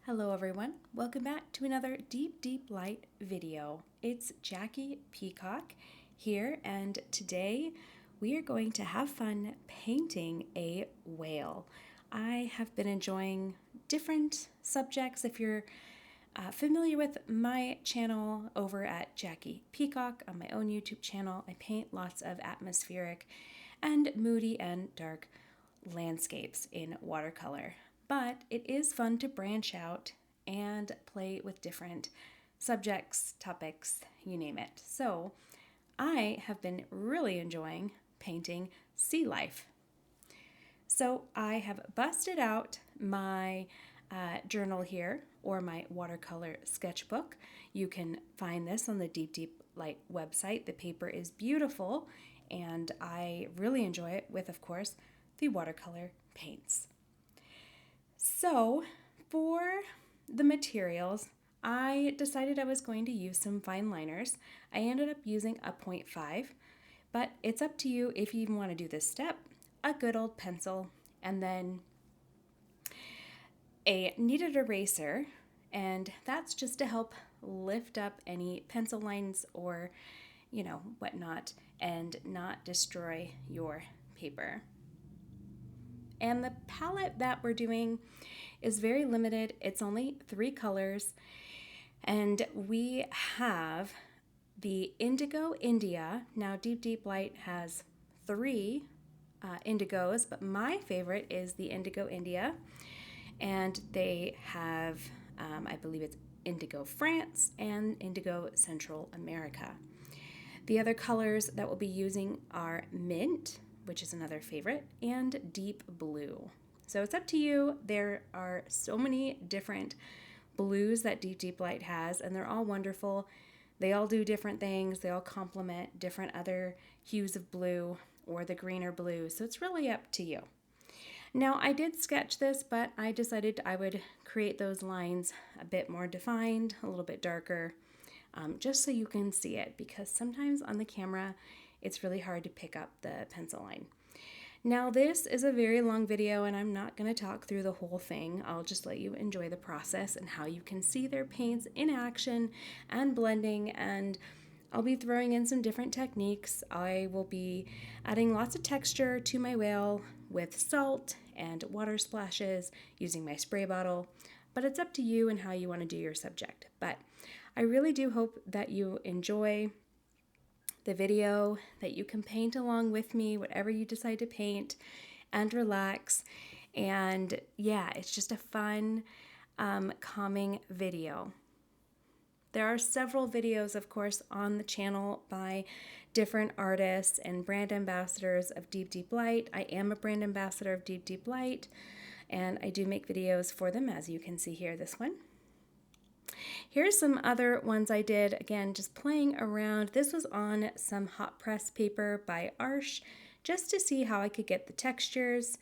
Hello everyone, welcome back to another DeepDeepLight video. It's Jackie Peacock here, and today we are going to have fun painting a whale. I have been enjoying different subjects. If you're familiar with my channel over at Jackie Peacock on my own YouTube channel, I paint lots of atmospheric and moody and dark landscapes in watercolor. But it is fun to branch out and play with different subjects, topics, you name it. So I have been really enjoying painting sea life. So I have busted out my journal here, or my watercolor sketchbook. You can find this on the DeepDeepLight website. The paper is beautiful, and I really enjoy it with, of course, the watercolor paints. So for the materials, I decided I was going to use some fine liners. I ended up using a 0.5, but it's up to you if you even want to do this step. A good old pencil, and then a kneaded eraser, and that's just to help lift up any pencil lines or, whatnot, and not destroy your paper. And the palette that we're doing is very limited. It's only 3 colors. And we have the Indigo India. Now, DeepDeepLight has 3 indigos, but my favorite is the Indigo India. And they have, I believe it's Indigo France and Indigo Central America. The other colors that we'll be using are Mint, which is another favorite, and Deep Blue. So it's up to you. There are so many different blues that DeepDeepLight has, and they're all wonderful. They all do different things. They all complement different other hues of blue or the greener blue. So it's really up to you. Now, I did sketch this, but I decided I would create those lines a bit more defined, a little bit darker, just so you can see it, because sometimes on the camera, it's really hard to pick up the pencil line. Now, this is a very long video, and I'm not going to talk through the whole thing. I'll just let you enjoy the process and how you can see their paints in action and blending, and I'll be throwing in some different techniques. I will be adding lots of texture to my whale with salt and water splashes using my spray bottle, but it's up to you and how you want to do your subject. But I really do hope that you enjoy the video, that you can paint along with me, whatever you decide to paint, and relax. And yeah, it's just a fun, calming video. There are several videos, of course, on the channel by different artists and brand ambassadors of DeepDeepLight. I am a brand ambassador of DeepDeepLight, and I do make videos for them, as you can see here, this one. Here's some other ones I did, again, just playing around. This was on some hot press paper by Arsh, just to see how I could get the textures.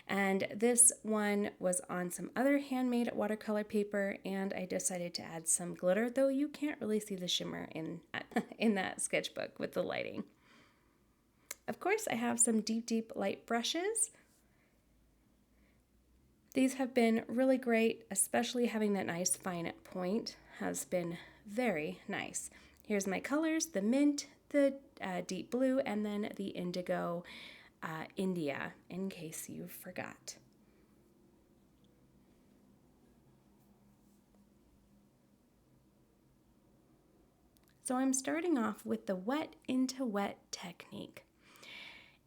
And this one was on some other handmade watercolor paper, and I decided to add some glitter, though you can't really see the shimmer in that sketchbook with the lighting. Of course, I have some DeepDeepLight brushes. These have been really great, especially having that nice fine point has been very nice. Here's my colors, the Mint, the Deep Blue, and then the Indigo India, in case you forgot. So I'm starting off with the wet into wet technique.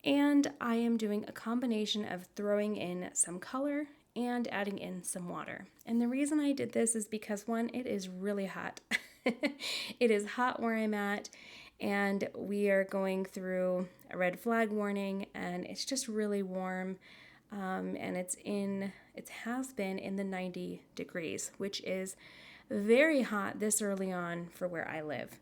And I am doing a combination of throwing in some color and adding in some water. And the reason I did this is because, one, it is really hot. It is hot where I'm at, and we are going through a red flag warning, and it's just really warm, and it has been in the 90 degrees, which is very hot this early on for where I live.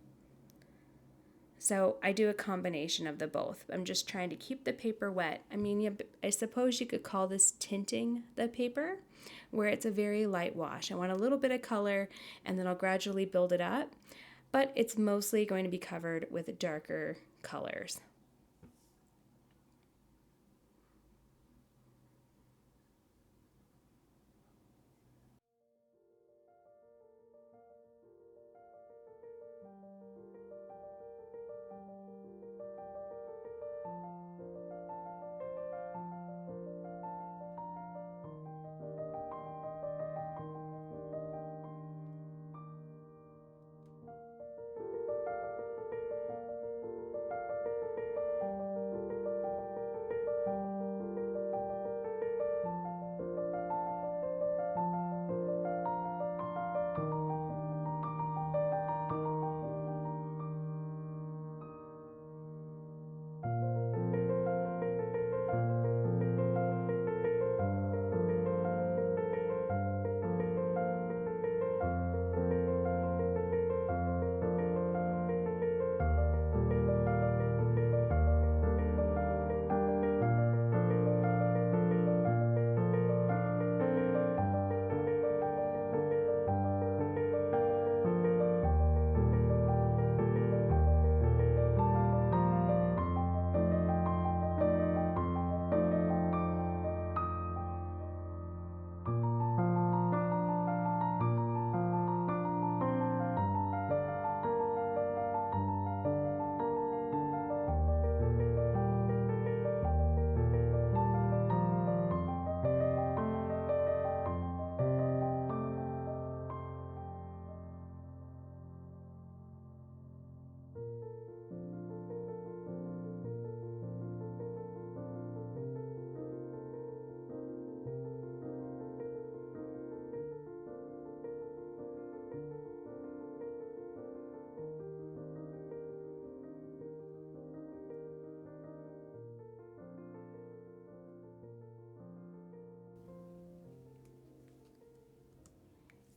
So I do a combination of the both. I'm just trying to keep the paper wet. I mean, I suppose you could call this tinting the paper, where it's a very light wash. I want a little bit of color, and then I'll gradually build it up, but it's mostly going to be covered with darker colors.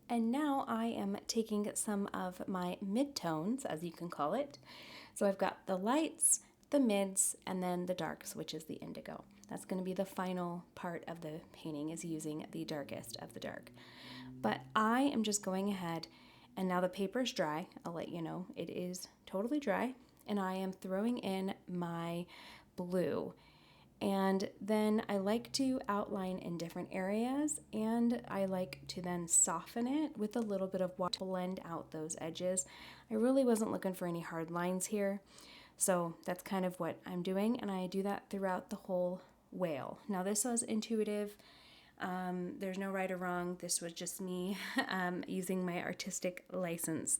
And now I am taking some of my midtones, as you can call it. So I've got the lights, the mids, and then the darks, which is the indigo. That's going to be the final part of the painting, is using the darkest of the dark. But I am just going ahead, and now the paper is dry. I'll let you know it is totally dry. And I am throwing in my blue. And then I like to outline in different areas, and I like to then soften it with a little bit of water to blend out those edges. I really wasn't looking for any hard lines here, so that's kind of what I'm doing, and I do that throughout the whole whale. Now this was intuitive. There's no right or wrong. This was just me using my artistic license.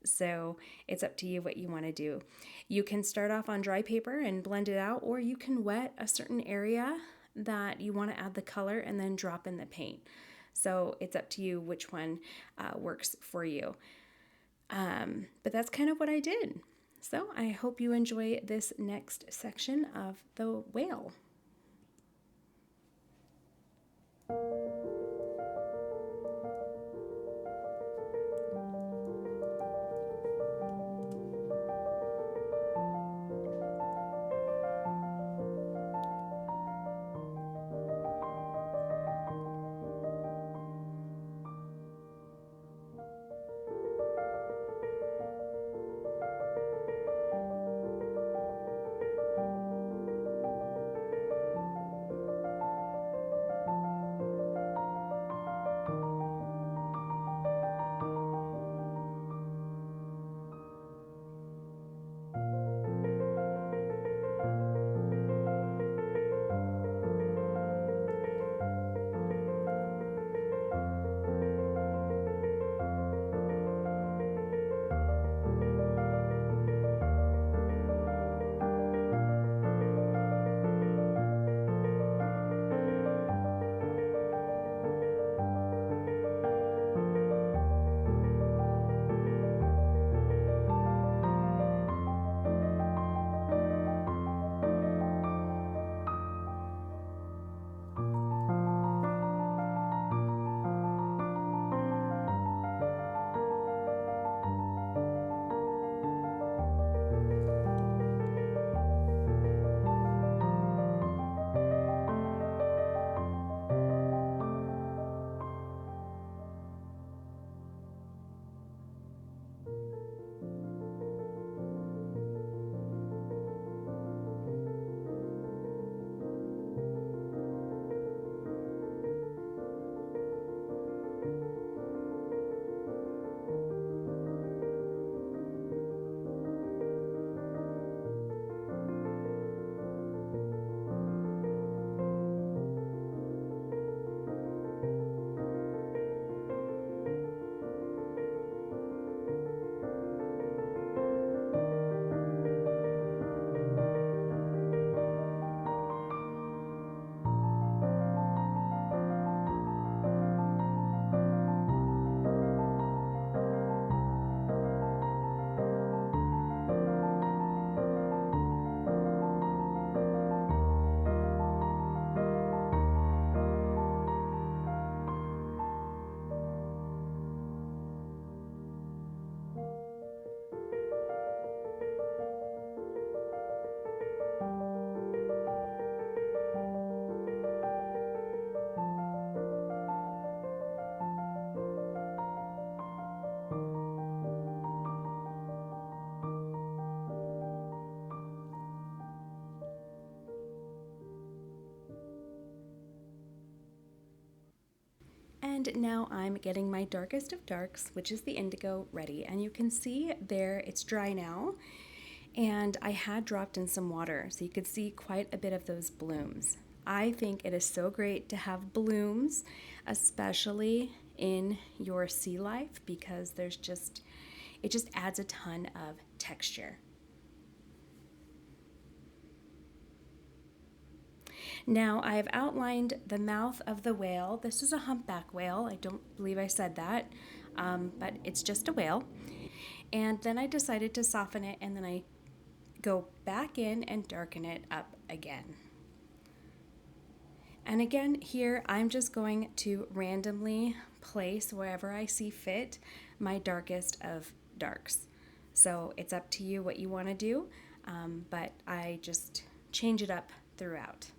So it's up to you what you want to do. You can start off on dry paper and blend it out, or you can wet a certain area that you want to add the color and then drop in the paint. So it's up to you which one works for you. But that's kind of what I did. So I hope you enjoy this next section of the whale. And now I'm getting my darkest of darks, which is the indigo, ready. And you can see there, it's dry now. And I had dropped in some water, so you could see quite a bit of those blooms. I think it is so great to have blooms, especially in your sea life, because it just adds a ton of texture. Now I've outlined the mouth of the whale. This is a humpback whale. I don't believe I said that, but it's just a whale. And then I decided to soften it, and then I go back in and darken it up again. And again, here I'm just going to randomly place wherever I see fit my darkest of darks. So it's up to you what you want to do, but I just change it up throughout.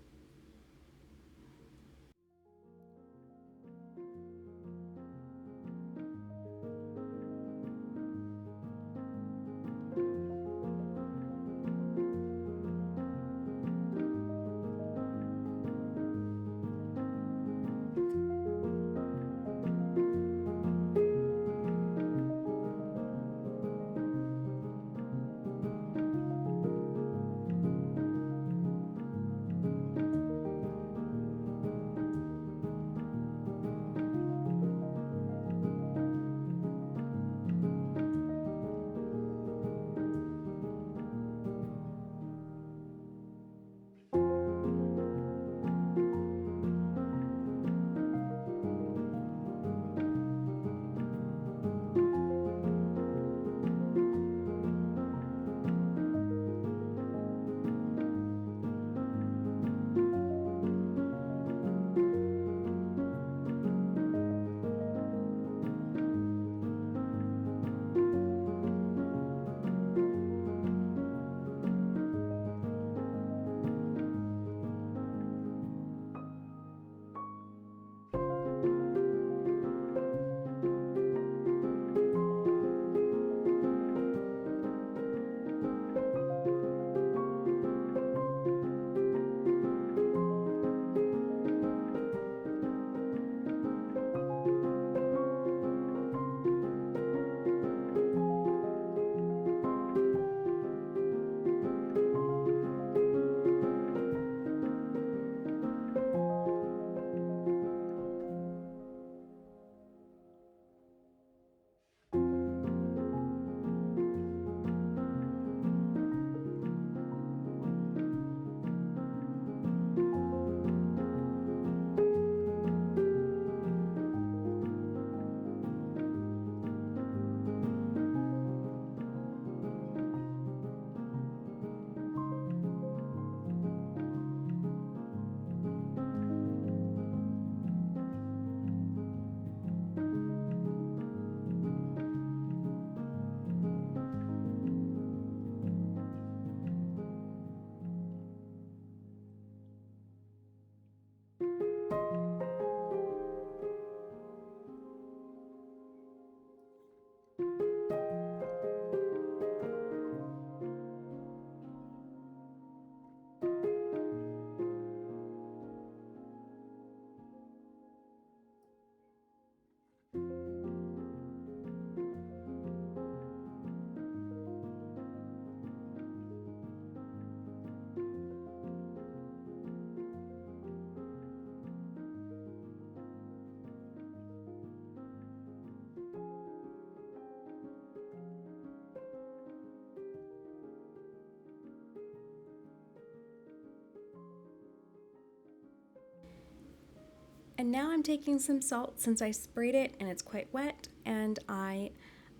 And now I'm taking some salt since I sprayed it and it's quite wet, and I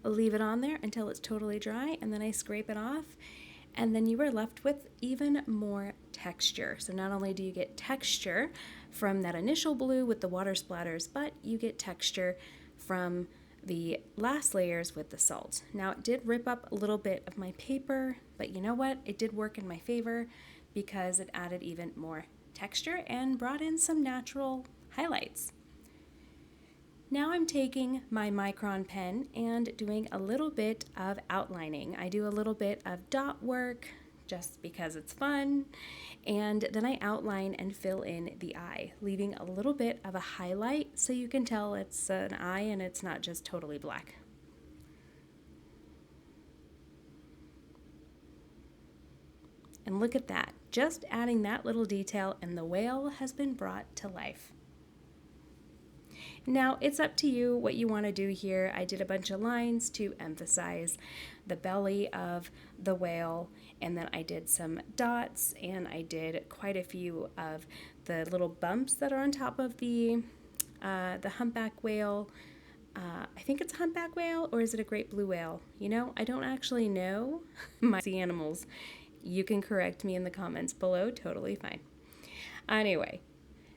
leave it on there until it's totally dry, and then I scrape it off, and then you are left with even more texture. So not only do you get texture from that initial blue with the water splatters, but you get texture from the last layers with the salt. Now it did rip up a little bit of my paper, but you know what? It did work in my favor because it added even more texture and brought in some natural highlights. Now I'm taking my micron pen and doing a little bit of outlining. I do a little bit of dot work just because it's fun, and then I outline and fill in the eye, leaving a little bit of a highlight so you can tell it's an eye and it's not just totally black. And look at that, just adding that little detail and the whale has been brought to life. Now it's up to you what you want to do here. I did a bunch of lines to emphasize the belly of the whale, and then I did some dots, and I did quite a few of the little bumps that are on top of the humpback whale. I think it's a humpback whale, or is it a great blue whale? You know, I don't actually know my sea animals. You can correct me in the comments below, totally fine. Anyway,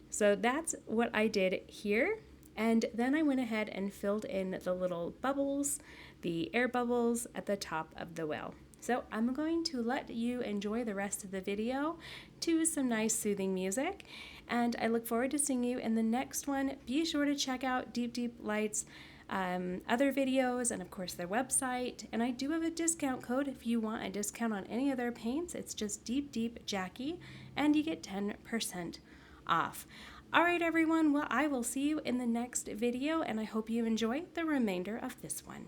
so that's what I did here. And then I went ahead and filled in the little bubbles, the air bubbles at the top of the whale. So I'm going to let you enjoy the rest of the video to some nice soothing music, and I look forward to seeing you in the next one. Be sure to check out DeepDeepLight's other videos and of course their website. And I do have a discount code if you want a discount on any of their paints. It's just DeepDeepJackie, and you get 10% off. All right, everyone. Well, I will see you in the next video, and I hope you enjoy the remainder of this one.